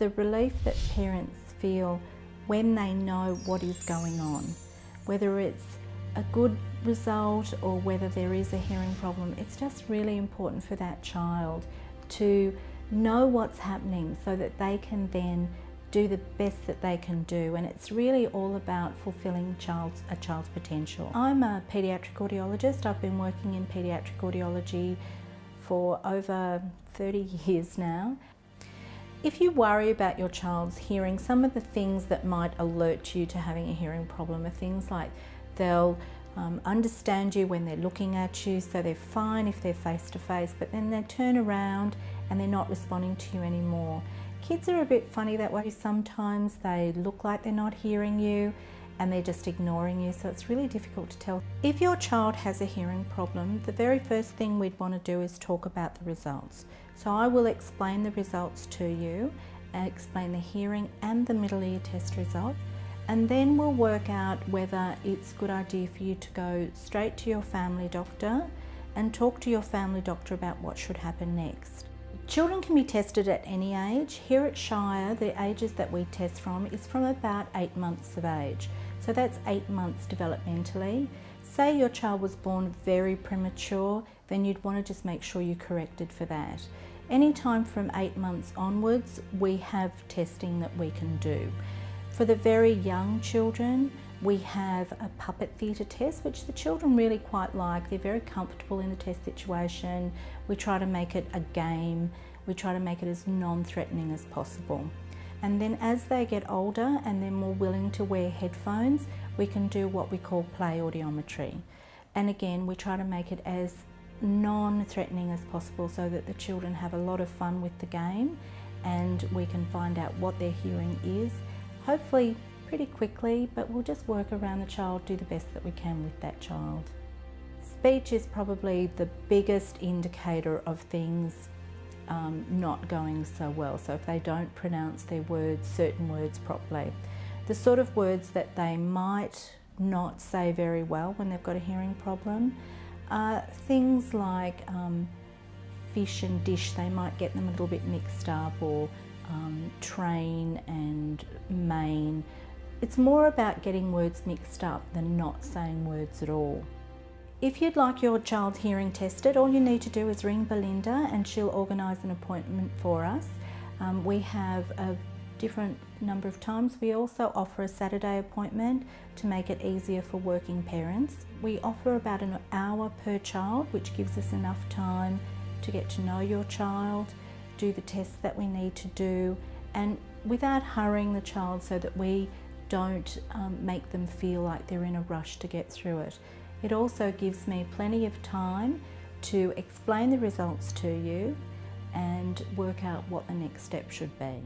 the relief that parents feel when they know what is going on, whether it's a good result or whether there is a hearing problem, it's just really important for that child to know what's happening so that they can then do the best that they can do, and it's really all about fulfilling a child's potential. I'm a paediatric audiologist. I've been working in paediatric audiology for over 30 years now. If you worry about your child's hearing, some of the things that might alert you to having a hearing problem are things like they'll understand you when they're looking at you, so they're fine if they're face to face, but then they turn around and they're not responding to you anymore. Kids are a bit funny that way. Sometimes they look like they're not hearing you and they're just ignoring you, so it's really difficult to tell. If your child has a hearing problem, the very first thing we'd want to do is talk about the results. So I will explain the results to you, explain the hearing and the middle ear test result, and then we'll work out whether it's a good idea for you to go straight to your family doctor and talk to your family doctor about what should happen next. Children can be tested at any age. Here at Shire, the ages that we test from is from about 8 months of age. So that's 8 months developmentally. Say your child was born very premature, then you'd want to just make sure you corrected for that. Anytime from 8 months onwards, we have testing that we can do. For the very young children, we have a puppet theatre test, which the children really quite like. They're very comfortable in the test situation. We try to make it a game. We try to make it as non-threatening as possible. And then as they get older and they're more willing to wear headphones, we can do what we call play audiometry. And again, we try to make it as non-threatening as possible so that the children have a lot of fun with the game and we can find out what their hearing is, hopefully pretty quickly, but we'll just work around the child, do the best that we can with that child. Speech is probably the biggest indicator of things not going so well. So if they don't pronounce their words, certain words properly, the sort of words that they might not say very well when they've got a hearing problem are things like fish and dish. They might get them a little bit mixed up, or train and main. It's more about getting words mixed up than not saying words at all. If you'd like your child's hearing tested, all you need to do is ring Belinda and she'll organise an appointment for us. We have a different number of times. We also offer a Saturday appointment to make it easier for working parents. We offer about an hour per child, which gives us enough time to get to know your child, do the tests that we need to do, and without hurrying the child so that we don't make them feel like they're in a rush to get through it. It also gives me plenty of time to explain the results to you and work out what the next step should be.